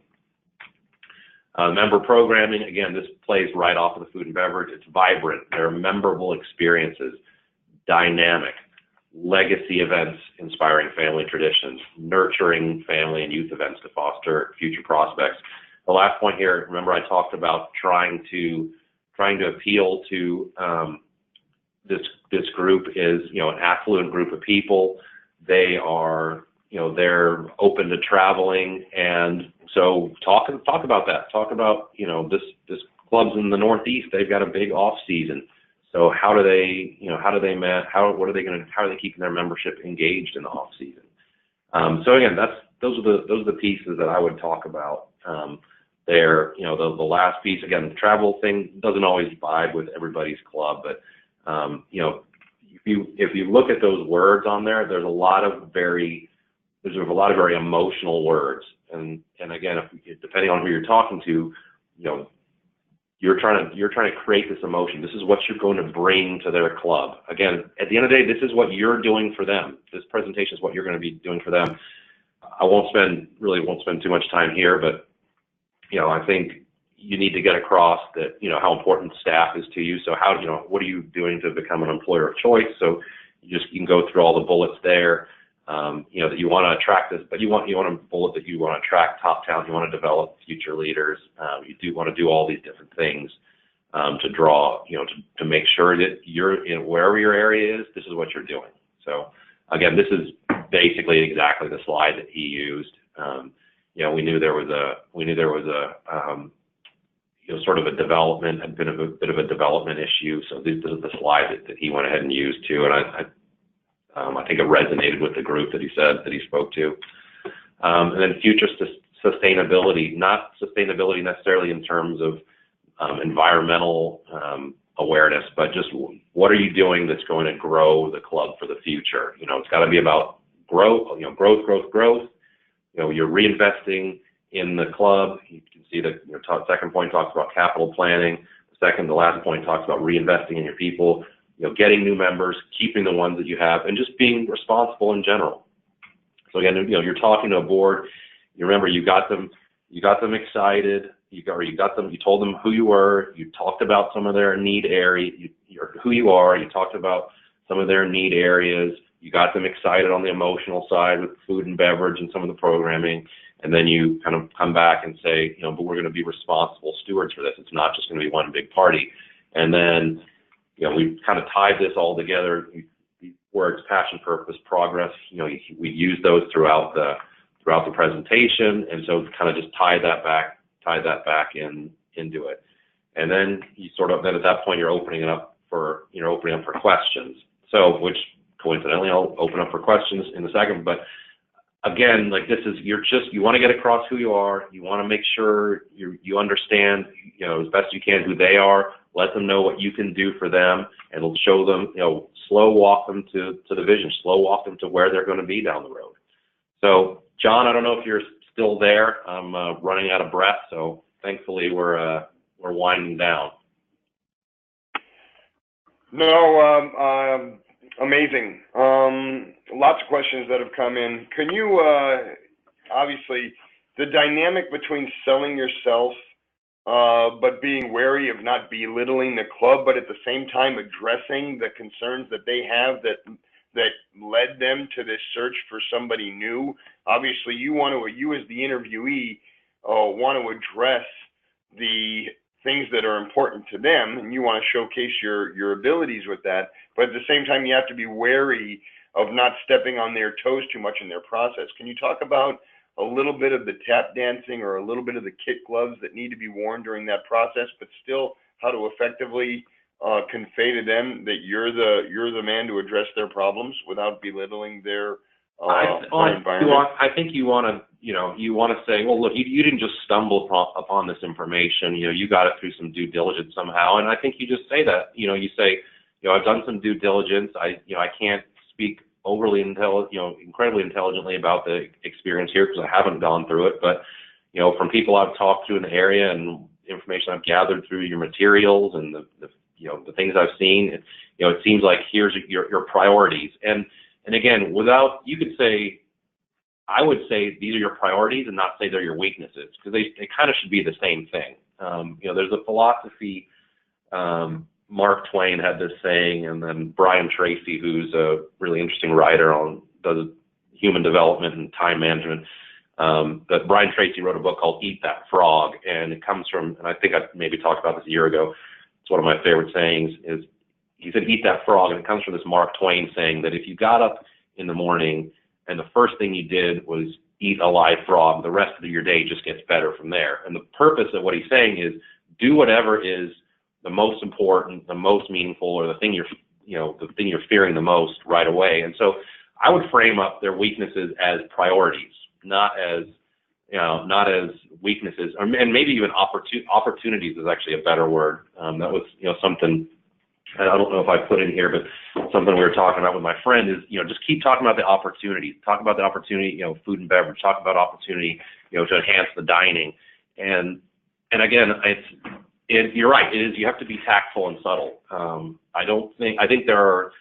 Member programming, again, this plays right off of the food and beverage. It's vibrant. There are memorable experiences, dynamic, legacy events inspiring family traditions, nurturing family and youth events to foster future prospects. The last point here, remember I talked about trying to appeal to this group is, an affluent group of people. They are, they're open to traveling, and so talk about that. Talk about, this clubs in the Northeast, they've got a big off season. So how are they keeping their membership engaged in the off season? So again, those are the pieces that I would talk about there. The last piece, again, the travel thing doesn't always vibe with everybody's club, but if you look at those words on there, there's a lot of very emotional words, and again, depending on who you're talking to, you're trying to create this emotion. This is what you're going to bring to their club. Again, at the end of the day, this is what you're doing for them. This presentation is what you're going to be doing for them. I won't spend too much time here, but I think you need to get across that how important staff is to you. So what are you doing to become an employer of choice? So you can go through all the bullets there. That you want to attract this, but you want a bullet that you want to attract top talent. You want to develop future leaders. You do want to do all these different things to draw, to make sure that you're in wherever your area is. This is what you're doing. So again, this is basically exactly the slide that he used. We knew there was a sort of a development, a bit of a development issue. So this is the slide that he went ahead and used too, and I think it resonated with the group that he spoke to. And then future sustainability, not sustainability necessarily in terms of environmental awareness, but just what are you doing that's going to grow the club for the future? It's got to be about growth, growth. You're reinvesting in the club. You can see that second point talks about capital planning. The last point talks about reinvesting in your people. Getting new members, keeping the ones that you have, and just being responsible in general. So again, you're talking to a board. You remember you got them excited. You told them who you were. You talked about some of their need area, who you are. You talked about some of their need areas. You got them excited on the emotional side with food and beverage and some of the programming. And then you kind of come back and say, but we're going to be responsible stewards for this. It's not just going to be one big party. And then we kind of tied this all together. Words, passion, purpose, progress. We use those throughout the presentation, and so kind of just tie that back into it. And then then at that point you're opening up for questions. So which coincidentally I'll open up for questions in a second. But again, like you want to get across who you are. You want to make sure you understand as best you can who they are. Let them know what you can do for them, and it'll show them, slow walk them to the vision, slow walk them to where they're going to be down the road. So, John, I don't know if you're still there. I'm running out of breath, so thankfully we're winding down. No, amazing. Lots of questions that have come in. Can you, obviously, the dynamic between selling yourself but being wary of not belittling the club, but at the same time addressing the concerns that they have that led them to this search for somebody new. Obviously, you as the interviewee want to address the things that are important to them, and you want to showcase your abilities with that. But at the same time, you have to be wary of not stepping on their toes too much in their process. Can you talk about a little bit of the tap dancing or a little bit of the kit gloves that need to be worn during that process, but still how to effectively convey to them that you're the man to address their problems without belittling their environment? I think you want to, you want to say, well, look, you didn't just stumble upon this information. You got it through some due diligence somehow. And I think you just say that. You say, I've done some due diligence. I can't speak incredibly intelligently about the experience here because I haven't gone through it. But, from people I've talked to in the area and information I've gathered through your materials and the things I've seen, it seems like here's your priorities. And again, you could say, I would say these are your priorities and not say they're your weaknesses, because they kind of should be the same thing. There's a philosophy, Mark Twain had this saying, and then Brian Tracy, who's a really interesting writer does human development and time management. But Brian Tracy wrote a book called Eat That Frog, and it comes from, and I think I maybe talked about this a year ago, it's one of my favorite sayings, is he said, eat that frog, and it comes from this Mark Twain saying that if you got up in the morning and the first thing you did was eat a live frog, the rest of your day just gets better from there. And the purpose of what he's saying is do whatever is the most important, the most meaningful, or the thing you're fearing the most right away. And so I would frame up their weaknesses as priorities, not as weaknesses, and maybe even opportunities is actually a better word. That was something I don't know if I put in here, but something we were talking about with my friend is, just keep talking about the opportunities. Talk about the opportunity, food and beverage. Talk about opportunity, to enhance the dining. And again, you're right. It is. You have to be tactful and subtle. I think there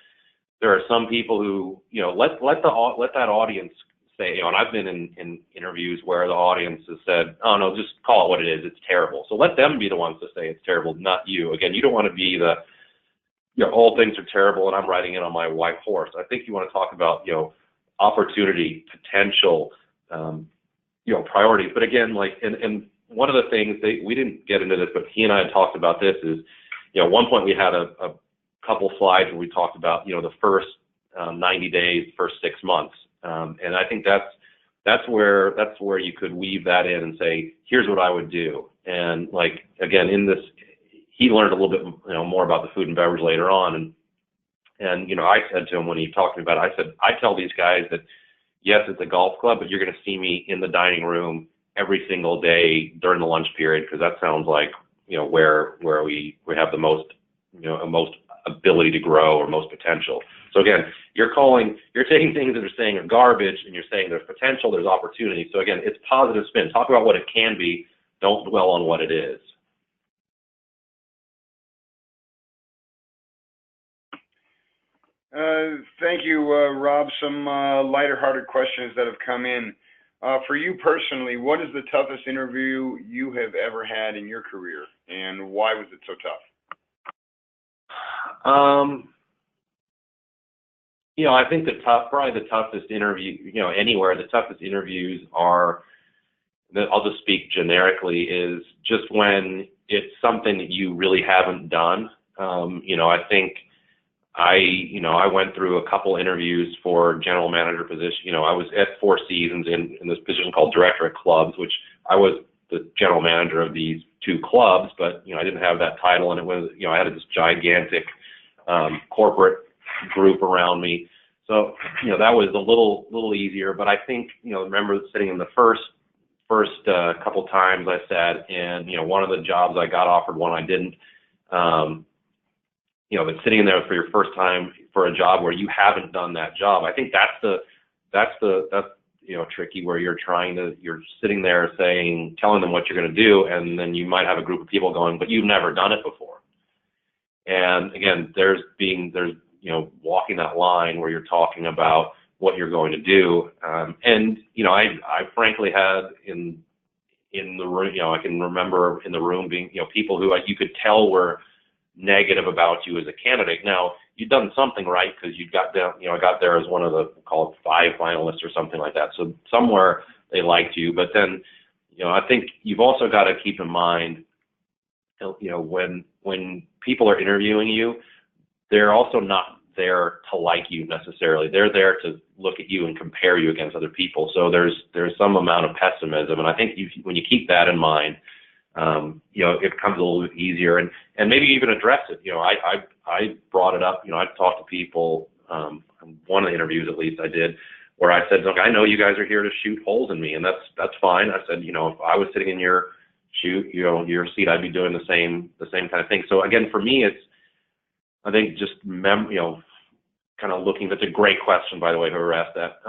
are some people who, let that audience say, and I've been in interviews where the audience has said, oh no, just call it what it is. It's terrible. So let them be the ones to say it's terrible, not you. Again, you don't want to be all things are terrible and I'm riding in on my white horse. I think you want to talk about, opportunity, potential, priorities. But again, and one of the things we didn't get into this, but he and I had talked about this is, at one point we had a couple slides where we talked about, the first 90 days, first 6 months. And I think that's where you could weave that in and say, here's what I would do. And again, in this, he learned a little bit, more about the food and beverage later on. And I said to him when he talked to me about it, I said, I tell these guys that, yes, it's a golf club, but you're going to see me in the dining room every single day during the lunch period, because that sounds like, where we have the most, most ability to grow or most potential. So again, you're taking things that are saying are garbage and you're saying there's potential, there's opportunity. So again, it's positive spin. Talk about what it can be. Don't dwell on what it is. Thank you, Rob. Some lighter-hearted questions that have come in. For you personally, what is the toughest interview you have ever had in your career, and why was it so tough? I think probably the toughest interview, anywhere, the toughest interviews are, I'll just speak generically, is just when it's something that you really haven't done. I think I went through a couple interviews for general manager position. I was at Four Seasons in this position called director at clubs, which I was the general manager of these 2 clubs, but, I didn't have that title, and it was, I had this gigantic corporate group around me. So, that was a little easier, but I think, remember sitting in the first couple times I sat, and, one of the jobs I got offered, one I didn't, but sitting in there for your first time for a job where you haven't done that job, I think that's tricky, where you're sitting there telling them what you're going to do, and then you might have a group of people going, but you've never done it before. And again, there's walking that line where you're talking about what you're going to do. And I frankly had in the room, I can remember in the room being, people who you could tell were negative about you as a candidate. Now, you've done something right, because you got down, I got there as one of the, call it 5 finalists or something like that. So somewhere they liked you, but then, I think you've also got to keep in mind, when people are interviewing you, they're also not there to like you necessarily. They're there to look at you and compare you against other people. So there's some amount of pessimism, and I think when you keep that in mind, it becomes a little bit easier, and maybe even address it. I brought it up. I've talked to people, one of the interviews at least I did, where I said, look, I know you guys are here to shoot holes in me, and that's fine. I said, if I was sitting in your your seat, I'd be doing the same kind of thing. So again, for me, it's, I think, just kind of looking. That's a great question, by the way, whoever asked that.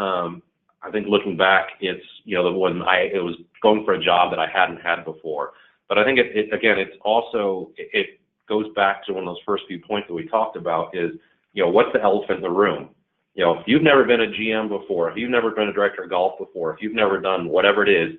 I think looking back, it's it was going for a job that I hadn't had before. But I think it's also it goes back to one of those first few points that we talked about is what's the elephant in the room. If you've never been a GM before, if you've never been a director of golf before, if you've never done whatever it is,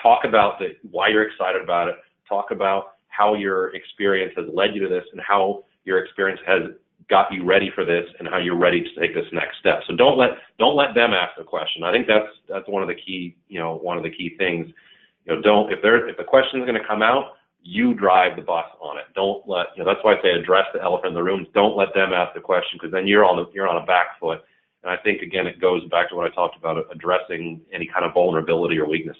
talk about why you're excited about it. Talk about how your experience has led you to this and how your experience has got you ready for this and how you're ready to take this next step. So don't let them ask the question. I think that's one of the key things. If the question is going to come out, you drive the bus on it. Don't let that's why I say address the elephant in the room. Don't let them ask the question, because then you're on a back foot. And I think again it goes back to what I talked about, addressing any kind of vulnerability or weakness.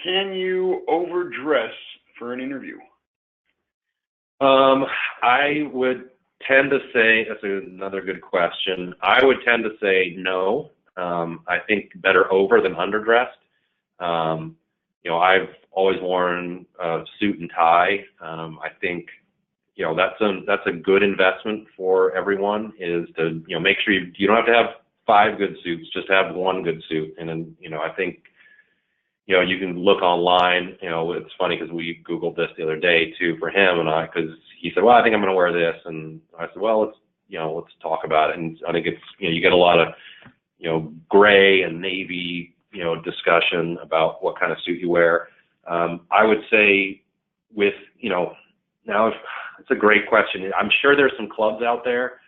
Can you overdress for an interview? I would tend to say, that's another good question. I would tend to say no. I think better over than underdressed. I've always worn a suit and tie. I think that's a good investment for everyone, is to make sure you don't have to have 5 good suits, just have 1 good suit. And then I think you can look online. It's funny because we Googled this the other day too for him and I, because he said, well, I think I'm going to wear this, and I said, well, let's talk about it. And I think it's you get a lot of gray and navy discussion about what kind of suit you wear. I would say with now it's a great question. I'm sure there's some clubs out there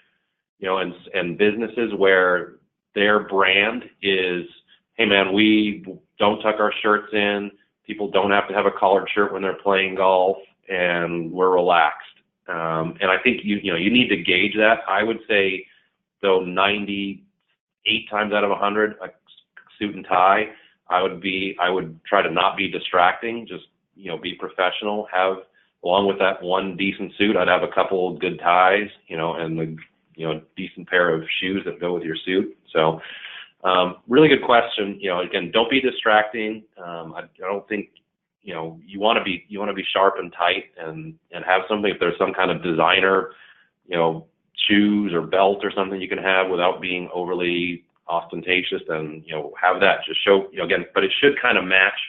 and businesses where their brand is, hey man, we don't tuck our shirts in. People don't have to have a collared shirt when they're playing golf, and we're relaxed. And I think you need to gauge that. I would say though 98 times out of 100, a suit and tie. I would try to not be distracting. Just be professional. Have, along with that 1 decent suit, I'd have a couple of good ties, and the decent pair of shoes that go with your suit. So. Really good question. Again, don't be distracting. I don't think you want to be sharp and tight and have something. If there's some kind of designer, shoes or belt or something you can have without being overly ostentatious, then have that. Just show again, but it should kind of match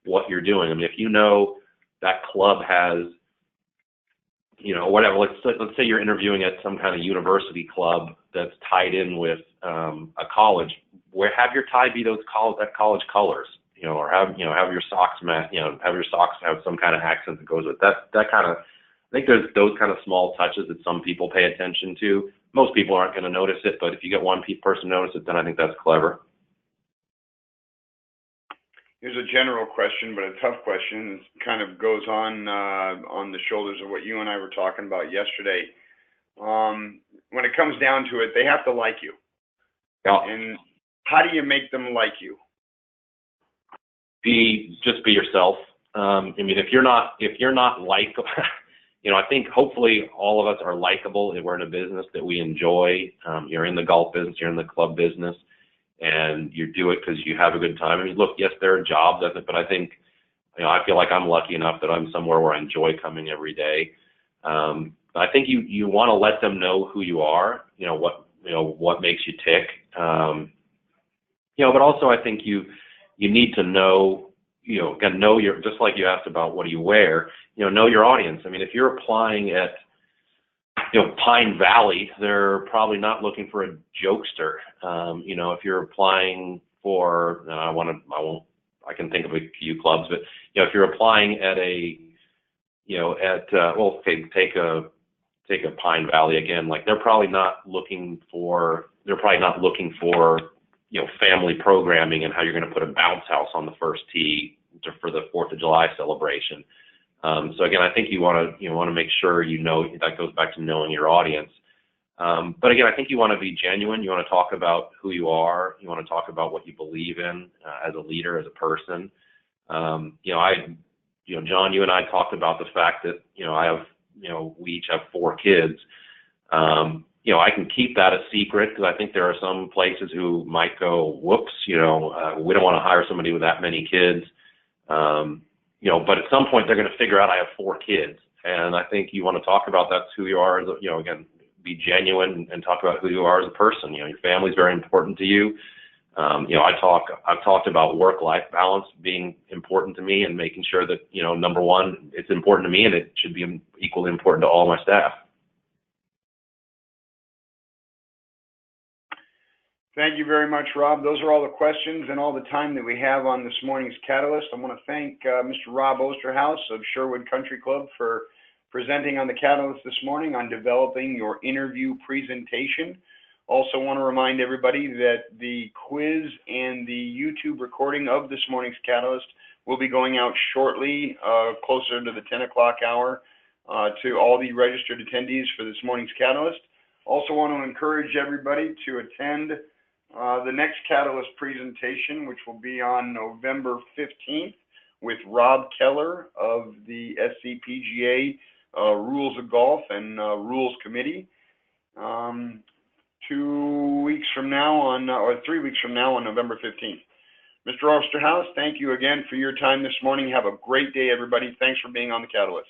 what you're doing. I mean, if that club has whatever. Let's say you're interviewing at some kind of university club that's tied in with a college. Where have your tie be those college colors, or have your socks have your socks have some kind of accent that goes with that. That kind of, I think there's those kind of small touches that some people pay attention to. Most people aren't going to notice it, but if you get one person to notice it, then I think that's clever. Here's a general question, but a tough question. It kind of goes on the shoulders of what you and I were talking about yesterday. When it comes down to it, they have to like you. Yeah. And how do you make them like you? Just be yourself. I mean, if you're not likable, I think hopefully all of us are likable. We're in a business that we enjoy. You're in the golf business, you're in the club business, and you do it because you have a good time. I mean, look, yes, there are jobs, but I think, I feel like I'm lucky enough that I'm somewhere where I enjoy coming every day. I think you want to let them know who you are, what makes you tick. But also I think you need to know, again, know your, just like you asked about what do you wear, know your audience. I mean, if you're applying at, Pine Valley, they're probably not looking for a jokester. If you're applying for, I can think of a few clubs, but, if you're applying at take a Pine Valley again, like they're probably not looking for, family programming and how you're going to put a bounce house on the first tee for the 4th of July celebration. So again, I think you want to make sure that goes back to knowing your audience. But again, I think you want to be genuine. You want to talk about who you are. You want to talk about what you believe in as a leader, as a person. John, you and I talked about the fact that I have we each have 4 kids. I can keep that a secret because I think there are some places who might go, whoops, we don't want to hire somebody with that many kids. But at some point they're going to figure out I have 4 kids. And I think you want to talk about that's who you are, again, be genuine and talk about who you are as a person. Your family's very important to you. I've talked about work-life balance being important to me and making sure that, number one, it's important to me and it should be equally important to all my staff. Thank you very much, Rob. Those are all the questions and all the time that we have on this morning's Catalyst. I want to thank Mr. Rob Oosterhuis of Sherwood Country Club for presenting on the Catalyst this morning on developing your interview presentation. Also want to remind everybody that the quiz and the YouTube recording of this morning's Catalyst will be going out shortly, closer to the 10 o'clock hour, to all the registered attendees for this morning's Catalyst. Also want to encourage everybody to attend the next Catalyst presentation, which will be on November 15th with Rob Keller of the SCPGA Rules of Golf and Rules Committee. 2 weeks from now or 3 weeks from now on November 15th. Mr. Oosterhuis, thank you again for your time this morning. Have a great day, everybody. Thanks for being on the Catalyst.